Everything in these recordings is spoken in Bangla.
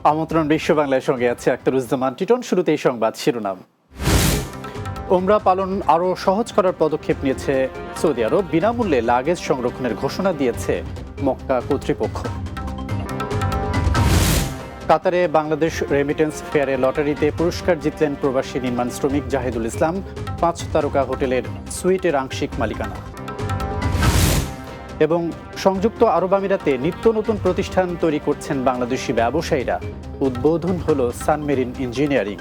আমন্ত্রণ বিশ্ব বাংলার সঙ্গে আছে আখতারুজ্জামান টিটন। শুরুতেই সংবাদ শিরোনাম। ওমরা পালন আরও সহজ করার পদক্ষেপ নিয়েছে সৌদি আরব। বিনামূল্যে লাগেজ সংরক্ষণের ঘোষণা দিয়েছে মক্কা কর্তৃপক্ষ। কাতারে বাংলাদেশ রেমিটেন্স ফেয়ারে লটারিতে পুরস্কার জিতলেন প্রবাসী নির্মাণ শ্রমিক জাহিদুল ইসলাম। 5 তারকা হোটেলের সুইটের আংশিক মালিকানা। এবং সংযুক্ত আরব আমিরাতে নিত্য নতুন প্রতিষ্ঠান তৈরি করছেন বাংলাদেশি ব্যবসায়ীরা। উদ্বোধন হলো সানমেরিন ইঞ্জিনিয়ারিং।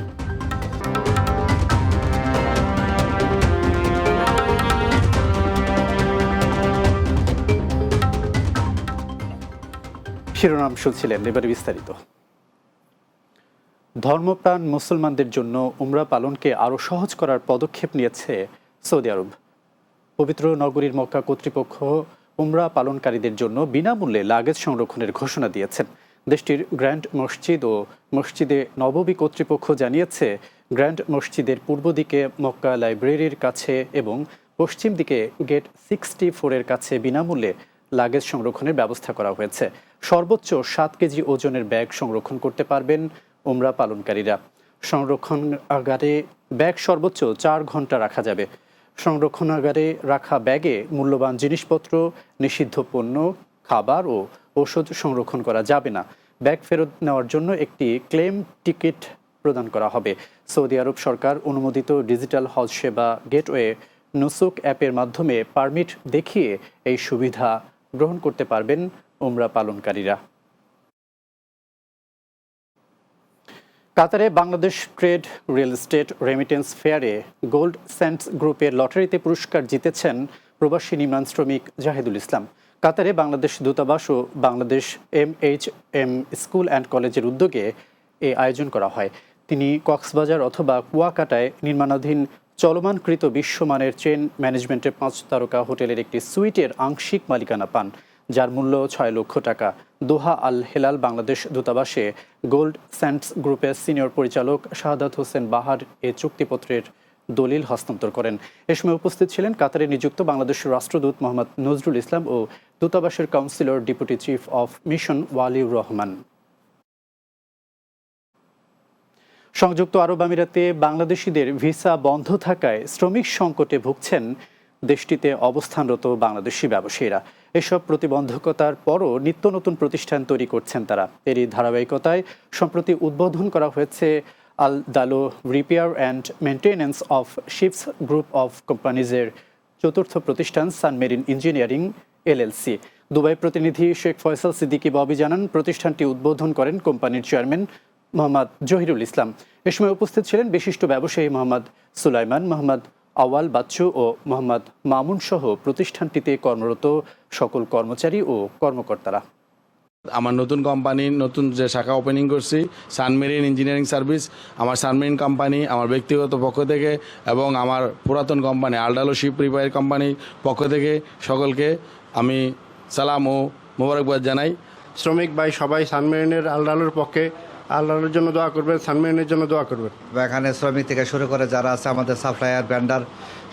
শিরোনাম শুনছিলেন, এবারে বিস্তারিত। ধর্মপ্রাণ মুসলমানদের জন্য উমরা পালনকে আরও সহজ করার পদক্ষেপ নিয়েছে সৌদি আরব। পবিত্র নগরীর মক্কা কর্তৃপক্ষ উমরা পালনকারীদের জন্য বিনামূল্যে লাগেজ সংরক্ষণের ঘোষণা দিয়েছেন। দেশটির গ্র্যান্ড মসজিদ ও মসজিদে নববী কর্তৃপক্ষ জানিয়েছে, গ্র্যান্ড মসজিদের পূর্ব দিকে মক্কা লাইব্রেরির কাছে এবং পশ্চিম দিকে গেট 64-এর কাছে বিনামূল্যে লাগেজ সংরক্ষণের ব্যবস্থা করা হয়েছে। সর্বোচ্চ 7 কেজি ওজনের ব্যাগ সংরক্ষণ করতে পারবেন উমরা পালনকারীরা। সংরক্ষণাগারে ব্যাগ সর্বোচ্চ 4 ঘন্টা রাখা যাবে। সংরক্ষণাগারে রাখা ব্যাগে মূল্যবান জিনিসপত্র, নিষিদ্ধ পণ্য, খাবার ও ওষুধ সংরক্ষণ করা যাবে না। ব্যাগ ফেরত নেওয়ার জন্য একটি ক্লেম টিকিট প্রদান করা হবে। সৌদি আরব সরকার অনুমোদিত ডিজিটাল হজ সেবা গেটওয়ে নুসুক অ্যাপের মাধ্যমে পারমিট দেখিয়ে এই সুবিধা গ্রহণ করতে পারবেন উমরা পালনকারীরা। কাতারে Bangladesh trade real estate remittance ফেয়ারে গোল্ড স্যান্ডস গ্রুপের লটারিতে পুরস্কার জিতেছেন প্রবাসী নির্মাণ শ্রমিক জাহিদুল ইসলাম। কাতারে বাংলাদেশ দূতাবাস ও বাংলাদেশ MHM স্কুল অ্যান্ড কলেজের উদ্যোগে এ আয়োজন করা হয়। তিনি কক্সবাজার অথবা কুয়াকাটায় নির্মাণাধীন চলমানকৃত বিশ্বমানের চেন ম্যানেজমেন্টের 5 তারকা হোটেলের একটি সুইটের আংশিক মালিকানা পান, যার মূল্য 6 লক্ষ টাকা। দোহা আল হেলাল বাংলাদেশ দূতাবাসে গোল্ড স্যান্ডস গ্রুপের সিনিয়র পরিচালক শাহাদাত হোসেন বাহার এ চুক্তিপত্রের দলিল হস্তান্তর করেন। এ সময় উপস্থিত ছিলেন কাতারে নিযুক্ত বাংলাদেশের রাষ্ট্রদূত মোহাম্মদ নজরুল ইসলাম ও দূতাবাসের councillor deputy chief of mission Waliur Rahman. সংযুক্ত আরব আমিরাতে বাংলাদেশিদের ভিসা বন্ধ থাকায় শ্রমিক সংকটে ভুগছেন দেশটিতে অবস্থানরত বাংলাদেশি ব্যবসায়ীরা। এসব প্রতিবন্ধকতার পরও নিত্য নতুন প্রতিষ্ঠান তৈরি করছেন তারা। এরই ধারাবাহিকতায় সম্প্রতি উদ্বোধন করা হয়েছে আল দালো repair and maintenance of ships group of কোম্পানিজের চতুর্থ প্রতিষ্ঠান সানমেরিন ইঞ্জিনিয়ারিং LLC। দুবাই প্রতিনিধি শেখ ফয়সাল সিদ্দিকী ববি জানান, প্রতিষ্ঠানটি উদ্বোধন করেন কোম্পানির চেয়ারম্যান মোহাম্মদ জহিরুল ইসলাম। এ সময় উপস্থিত ছিলেন বিশিষ্ট ব্যবসায়ী মোহাম্মদ সুলাইমান, মোহাম্মদ আওয়াল বাচ্চু ও মোহাম্মদ মামুন সহ প্রতিষ্ঠানটিতে কর্মরত সকল কর্মচারী ও কর্মকর্তারা। আমার নতুন কোম্পানি, নতুন যে শাখা ওপেনিং করছি সানমেরিন ইঞ্জিনিয়ারিং সার্ভিস, আমার সানমেরিন কোম্পানি আমার ব্যক্তিগত পক্ষ থেকে এবং আমার পুরাতন কোম্পানি আলডালো শিপ রিপেয়ার কোম্পানির পক্ষ থেকে সকলকে আমি সালাম ও মোবারকবাদ জানাই। শ্রমিক ভাই সবাই সানমেরিনের আলডালোর পক্ষে আল্লাহর জন্য দোয়া করবেন, সানমেরিনের জন্য দোয়া করবেন। এখানে শ্রমিক থেকে শুরু করে যারা আছে আমাদের সাপ্লায়ার ভেন্ডার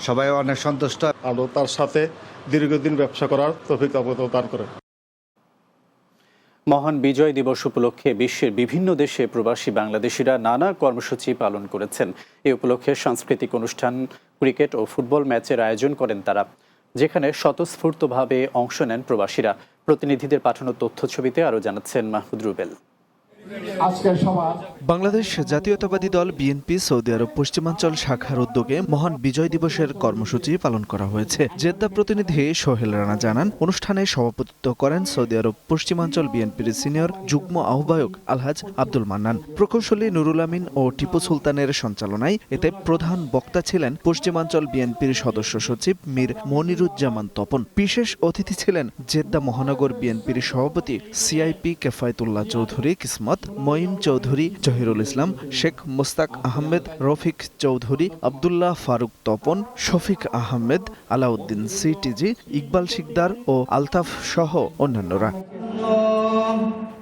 সবাই অনেক সন্তুষ্ট। আরও তার সাথে দীর্ঘদিন ব্যবসা করার তৌফিক দান করে। মহান বিজয় দিবস উপলক্ষে বিশ্বের বিভিন্ন দেশে প্রবাসী বাংলাদেশিরা নানা কর্মসূচি পালন করেছেন। এ উপলক্ষে সাংস্কৃতিক অনুষ্ঠান, ক্রিকেট ও ফুটবল ম্যাচের আয়োজন করেন তারা, যেখানে স্বতঃস্ফূর্তভাবে অংশ নেন প্রবাসীরা। প্রতিনিধিদের পাঠানো তথ্যছবিতে আরও জানাচ্ছেন মাহমুদ রুবেল। বাংলাদেশ জাতীয়তাবাদী দল বিএনপি সৌদি আরব পশ্চিমাঞ্চল শাখার উদ্যোগে মহান বিজয় দিবসের কর্মসূচি পালন করা হয়েছে। জেদ্দা প্রতিনিধি সোহেল রানা জানান, অনুষ্ঠানে সভাপতিত্ব করেন সৌদি আরব পশ্চিমাঞ্চল বিএনপির সিনিয়র যুগ্ম আহ্বায়ক আলহাজ আব্দুল মান্নান। প্রকৌশলী নুরুল আমিন ও টিপু সুলতানের সঞ্চালনায় এতে প্রধান বক্তা ছিলেন পশ্চিমাঞ্চল বিএনপির সদস্য সচিব মীর মনিরুজ্জামান তপন। বিশেষ অতিথি ছিলেন জেদ্দা মহানগর বিএনপির সভাপতি সিআইপি কেফায়েতুল্লাহ চৌধুরী কিসমত, মঈন চৌধুরী, জহিরুল ইসলাম, শেখ মোস্তাক আহমেদ, রফিক চৌধুরী, আব্দুল্লাহ ফারুক তপন, শফিক আহমেদ, আলাউদ্দিন সিটিজি, ইকবাল শিকদার ও আলতাফ সহ অন্যান্যরা।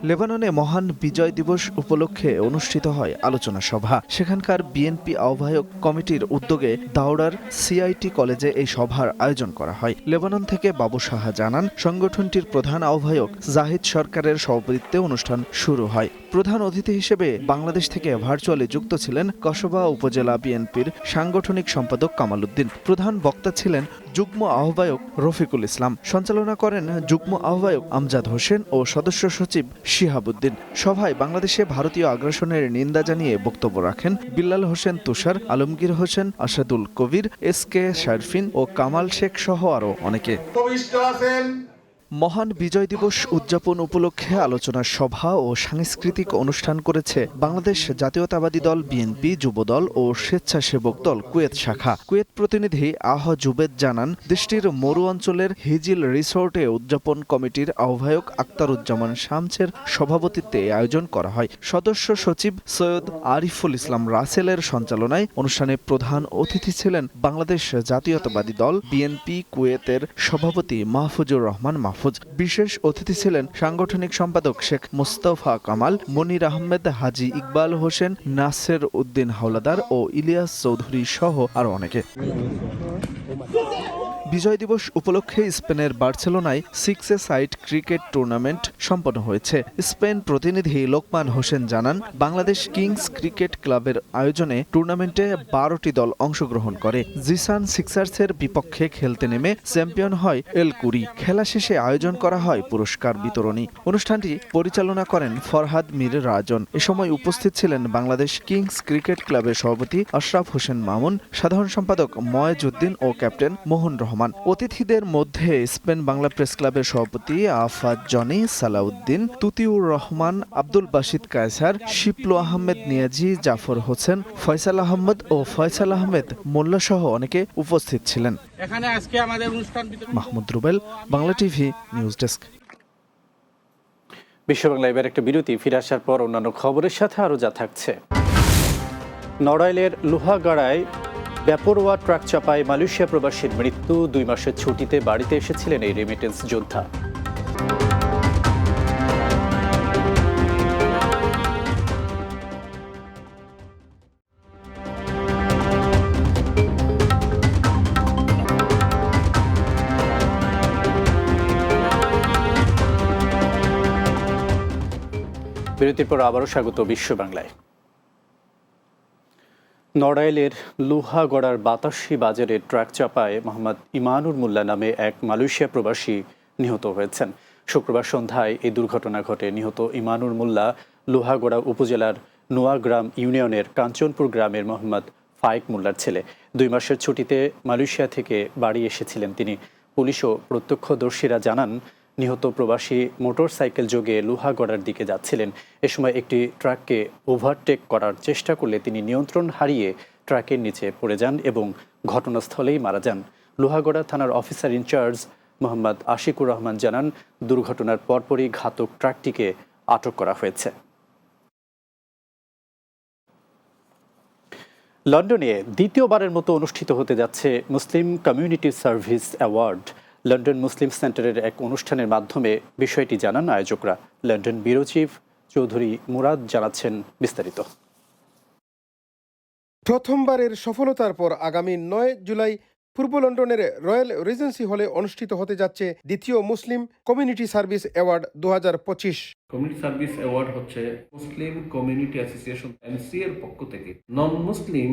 লেবাননে মহান বিজয় দিবস উপলক্ষে অনুষ্ঠিত হয় আলোচনা সভা। সেখানকার বিএনপি আহ্বায়ক কমিটির উদ্যোগে দাওড়ার সিআইটি কলেজে এই সভার আয়োজন করা হয়। লেবানন থেকে বাবু সাহা জানান, সংগঠনটির প্রধান আহ্বায়ক জাহিদ সরকারের সভাপতিত্বে অনুষ্ঠান শুরু হয়। প্রধান অতিথি হিসেবে বাংলাদেশ থেকে ভার্চুয়ালি যুক্ত ছিলেন কসবা উপজেলা বিএনপির সাংগঠনিক সম্পাদক কামাল উদ্দিন। প্রধান বক্তা ছিলেন যুগ্ম আহ্বায়ক রফিকুল ইসলাম। সঞ্চালনা করেন যুগ্ম আহ্বায়ক আমজাদ হোসেন ও সদস্য সচিব শিহাবুদ্দিন। সভায় বাংলাদেশে ভারতীয় আগ্রাসনের নিন্দা জানিয়ে বক্তব্য রাখেন বিল্লাল হোসেন তুষার, আলমগীর হোসেন, আসাদুল কবির, SK শারফিন ও কামাল শেখ সহ আরও অনেকে। মহান বিজয় দিবস উদযাপন উপলক্ষে আলোচনা সভা ও সাংস্কৃতিক অনুষ্ঠান করেছে বাংলাদেশ জাতীয়তাবাদী দল বিএনপি, যুবদল ও স্বেচ্ছাসেবক দল কুয়েত শাখা। কুয়েত প্রতিনিধি আহ জুবেদ জানান, দেশটির মরু অঞ্চলের হিজিল রিসোর্টে উদযাপন কমিটির আহ্বায়ক আক্তারুজ্জামান শামসের সভাপতিত্বে আয়োজন করা হয়। সদস্য সচিব সৈয়দ আরিফুল ইসলাম রাসেলের সঞ্চালনায় অনুষ্ঠানে প্রধান অতিথি ছিলেন বাংলাদেশ জাতীয়তাবাদী দল বিএনপি কুয়েতের সভাপতি মাহফুজুর রহমান মাহফুজ। বিশেষ অতিথি ছিলেন সাংগঠনিক সম্পাদক শেখ মুস্তফা কামাল, মনির আহমেদ, হাজী ইকবাল হোসেন, নাসের উদ্দিন হাওলাদার ও ইলিয়াস চৌধুরী সহ আরো অনেকে। বিজয় দিবস উপলক্ষে স্পেনের বার্সেলোনায় 6-a-সাইড ক্রিকেট টুর্নামেন্ট সম্পন্ন হয়েছে। স্পেন প্রতিনিধি লোকমান হোসেন জানান, বাংলাদেশ কিংস ক্রিকেট ক্লাবের আয়োজনে টুর্নামেন্টে 12টি দল অংশগ্রহণ করে। জিসান সিক্সার্সের বিপক্ষে খেলতে নেমে চ্যাম্পিয়ন হয় এল কুরি। খেলা শেষে আয়োজন করা হয় পুরস্কার বিতরণী। অনুষ্ঠানটি পরিচালনা করেন ফরহাদ মীর রাজন। এ সময় উপস্থিত ছিলেন বাংলাদেশ কিংস ক্রিকেট ক্লাবের সভাপতি আশরাফ হোসেন মামুন, সাধারণ সম্পাদক ময়েজউদ্দিন ও ক্যাপ্টেন মোহন রহমান। অতিথিদের মধ্যে স্পেন বাংলা প্রেস ক্লাবের সভাপতি আফাদ জনি, সালাউদ্দিন, তুতিউর রহমান, আব্দুল বাসিদ কায়সার, শিপলু আহমেদ নিয়াজি, জাফর হোসেন, ফয়সাল আহমদ ও ফয়সাল আহমেদ মোল্লা সহ অনেকে উপস্থিত ছিলেন। এখানে আজকে আমাদের অনুষ্ঠান Mahmud Rubel, Bangla TV news desk. বিশ্ব বাংলা এবার একটা বিরতি, ফিরে আসার পর অন্যান্য খবরের সাথে আরও যা থাকছে। নড়াইলের লোহাগাড়ায় বেপরোয়া ট্রাক চাপায় মালয়েশিয়া প্রবাসীর মৃত্যু। 2 মাসের ছুটিতে বাড়িতে এসেছিলেন এই রেমিটেন্স যোদ্ধা। বিরতির পর আবারও স্বাগত বিশ্ব বাংলায়। নড়াইলের লোহাগড়ার বাতাসী বাজারে ট্রাক চাপায় মোহাম্মদ ইমানুর মোল্লা নামে এক মালয়েশিয়া প্রবাসী নিহত হয়েছেন। শুক্রবার সন্ধ্যায় এই দুর্ঘটনা ঘটে। নিহত ইমানুর মোল্লা লোহাগড়া উপজেলার নোয়াগ্রাম ইউনিয়নের কাঞ্চনপুর গ্রামের মোহাম্মদ ফাইক মোল্লার ছেলে। 2 মাসের ছুটিতে মালয়েশিয়া থেকে বাড়ি এসেছিলেন তিনি। পুলিশ ও প্রত্যক্ষদর্শীরা জানান, নিহত প্রবাসী মোটরসাইকেল যোগে লোহাগড়ার দিকে যাচ্ছিলেন। এ সময় একটি ট্রাককে ওভারটেক করার চেষ্টা করলে তিনি নিয়ন্ত্রণ হারিয়ে ট্রাকের নিচে পড়ে যান এবং ঘটনাস্থলেই মারা যান। লোহাগড়া থানার অফিসার ইনচার্জ মোহাম্মদ আশিকুর রহমান জানান, দুর্ঘটনার পরপরই ঘাতক ট্রাকটিকে আটক করা হয়েছে। লন্ডনে দ্বিতীয়বারের মতো অনুষ্ঠিত হতে যাচ্ছে Muslim community service award. London Muslim সেন্টারের এক অনুষ্ঠানের মাধ্যমে বিষয়টি জানান আয়োজকরা। London bureau chief Chowdhury Murad জানাচ্ছেন বিস্তারিত। প্রথমবারের সফলতার পর আগামী 9 জুলাই পূর্ব লন্ডনের রয়্যাল রিজেন্সি হলে অনুষ্ঠিত হতে যাচ্ছে দ্বিতীয় মুসলিম community service award 2025। Community service award হচ্ছে মুসলিম কমিউনিটি অ্যাসোসিয়েশন এমসি এর পক্ষ থেকে নন মুসলিম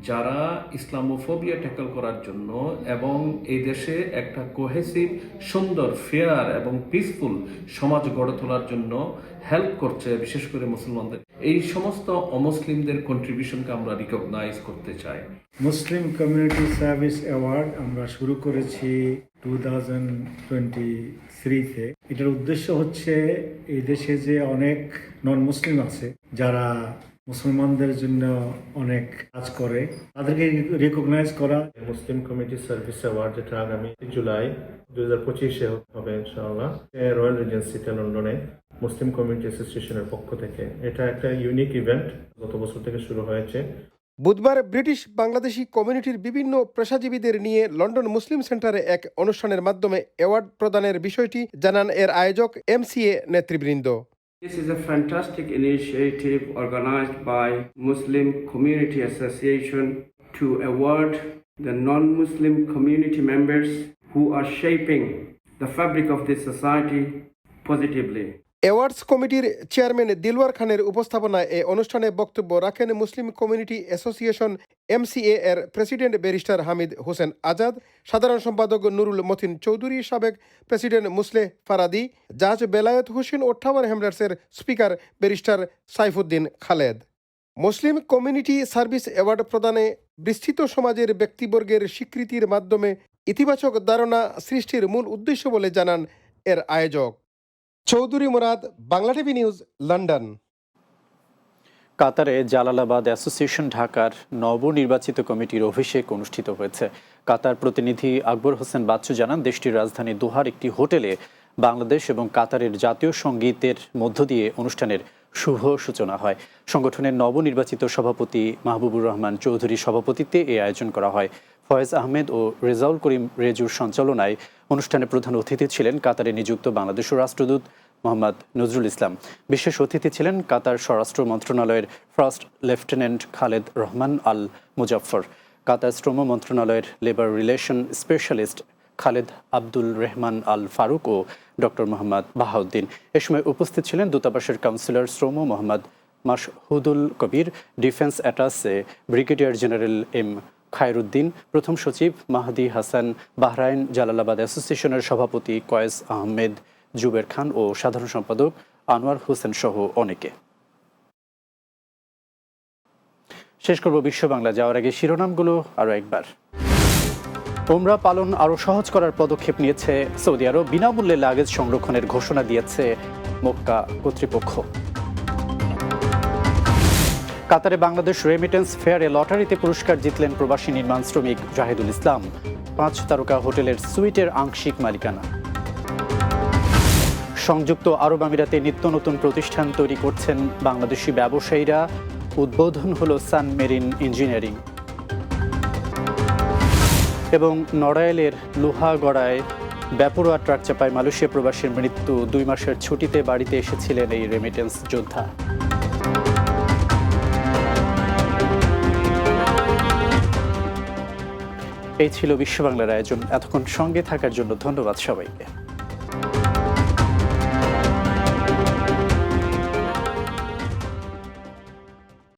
যারা ইসলামোফোবিয়া ট্যাকল করার জন্য এবং এই দেশে একটা কোহেসিভ, সুন্দর, ফেয়ার এবং পিসফুল সমাজ গড়ে তোলার জন্য হেল্প করছে, বিশেষ করে মুসলমানদের। এই সমস্ত অমুসলিমদের কন্ট্রিবিউশনকে আমরা রিকগনাইজ করতে চাই। মুসলিম কমিউনিটি সার্ভিস অ্যাওয়ার্ড আমরা শুরু করেছি 2023-তে। এটার উদ্দেশ্য হচ্ছে এই দেশে যে অনেক নন মুসলিম আছে যারা মুসলমানদের জন্য অনেক কাজ করে, তাদেরকে রিকগনাইজ করা। মুসলিম কমিউনিটি সার্ভিস অ্যাওয়ার্ড যেটা আগামী জুলাই 2025-এ হবে ইনশাআল্লাহ রয়্যাল রিজেন্সিতে লন্ডনে মুসলিম কমিউনিটি অ্যাসোসিয়েশনের পক্ষ থেকে। এটা একটা ইউনিক ইভেন্ট, গত বছর থেকে শুরু হয়েছে। বুধবার ব্রিটিশ বাংলাদেশি কমিউনিটির বিভিন্ন পেশাজীবীদের নিয়ে লন্ডন মুসলিম সেন্টারে এক অনুষ্ঠানের মাধ্যমে অ্যাওয়ার্ড প্রদানের বিষয়টি জানান এর আয়োজক MCA নেতৃবৃন্দ। This is a fantastic initiative organized by Muslim Community Association to award the non-Muslim community members who are shaping the fabric of this society positively. Awards কমিটির চেয়ারম্যান দিলওয়ার খানের উপস্থাপনায় এ অনুষ্ঠানে বক্তব্য রাখেন মুসলিম কমিউনিটি অ্যাসোসিয়েশন MCA এর প্রেসিডেন্ট ব্যারিস্টার হামিদ হোসেন আজাদ, সাধারণ সম্পাদক নুরুল মতিন চৌধুরী, সাবেক প্রেসিডেন্ট মুসলেহ ফারাদি, জাজ বেলায়েত হোসেন ও টাওয়ার হ্যামলার্সের speaker barrister Saifuddin Khaled. Muslim community service award প্রদানে বিস্তৃত সমাজের ব্যক্তিবর্গের স্বীকৃতির মাধ্যমে ইতিবাচক ধারণা সৃষ্টির মূল উদ্দেশ্য বলে জানান এর আয়োজক। Chowdhury Murad, Bangla TV news, London. কাতারে জালালাবাদ অ্যাসোসিয়েশন ঢাকার নবনির্বাচিত কমিটির অভিষেক অনুষ্ঠিত হয়েছে। কাতার প্রতিনিধি আকবর হোসেন বাচ্চু জানান, দেশটির রাজধানী দোহার একটি হোটেলে বাংলাদেশ এবং কাতারের জাতীয় সঙ্গীতের মধ্য দিয়ে অনুষ্ঠানের শুভ সূচনা হয়। সংগঠনের নবনির্বাচিত সভাপতি মাহবুবুর রহমান চৌধুরীর সভাপতিত্বে এই আয়োজন করা হয়। ফয়েজ আহমেদ ও রেজাউল করিম রেজুর সঞ্চালনায় অনুষ্ঠানে প্রধান অতিথি ছিলেন কাতারে নিযুক্ত বাংলাদেশের রাষ্ট্রদূত মোহাম্মদ নজরুল ইসলাম। বিশেষ অতিথি ছিলেন কাতার স্বরাষ্ট্র মন্ত্রণালয়ের first lieutenant Khaled Rahman Al Muzaffar, Qatar শ্রম মন্ত্রণালয়ের labour relation specialist Khaled Abdul Rahman Al Farooq ও ডক্টর মোহাম্মদ বাহাউদ্দিন। এ সময় উপস্থিত ছিলেন দূতাবাসের কাউন্সিলর শ্রম Mohammad Mashudul Kabir, defence attaché brigadier general M Khairuddin, প্রথম সচিব মাহদি হাসান, বাহরাইন জালালাবাদ অ্যাসোসিয়েশনের সভাপতি কয়েস আহমেদ জুবের খান ও সাধারণ সম্পাদক আনোয়ার হোসেন সহ অনেকে। শেষ করব বিশ্ব বাংলা যাওয়ার আগে শিরোনামগুলো আরও একবার। ওমরা পালন আরও সহজ করার পদক্ষেপ নিয়েছে সৌদি আরব, বিনামূল্যে লাগেজ সংরক্ষণের ঘোষণা দিয়েছে মক্কা কর্তৃপক্ষ। কাতারে বাংলাদেশ রেমিটেন্স ফেয়ারে লটারিতে পুরস্কার জিতলেন প্রবাসী নির্মাণ শ্রমিক জাহিদুল ইসলাম। 5 তারকা হোটেলের সুইটের আংশিক মালিকানা। সংযুক্ত আরব আমিরাতে নিত্য নতুন প্রতিষ্ঠান তৈরি করছেন বাংলাদেশি ব্যবসায়ীরা। উদ্বোধন হল সান মেরিন ইঞ্জিনিয়ারিং। এবং নড়াইলের লোহাগড়ায় বেপরোয়া ট্রাক চাপায় মালয়েশিয়া প্রবাসীর মৃত্যু। 2 মাসের ছুটিতে বাড়িতে এসেছিলেন এই রেমিটেন্স যোদ্ধা। এই ছিল বিশ্ব বাংলার আয়োজন। এতক্ষণ সঙ্গে থাকার জন্য ধন্যবাদ সবাইকে।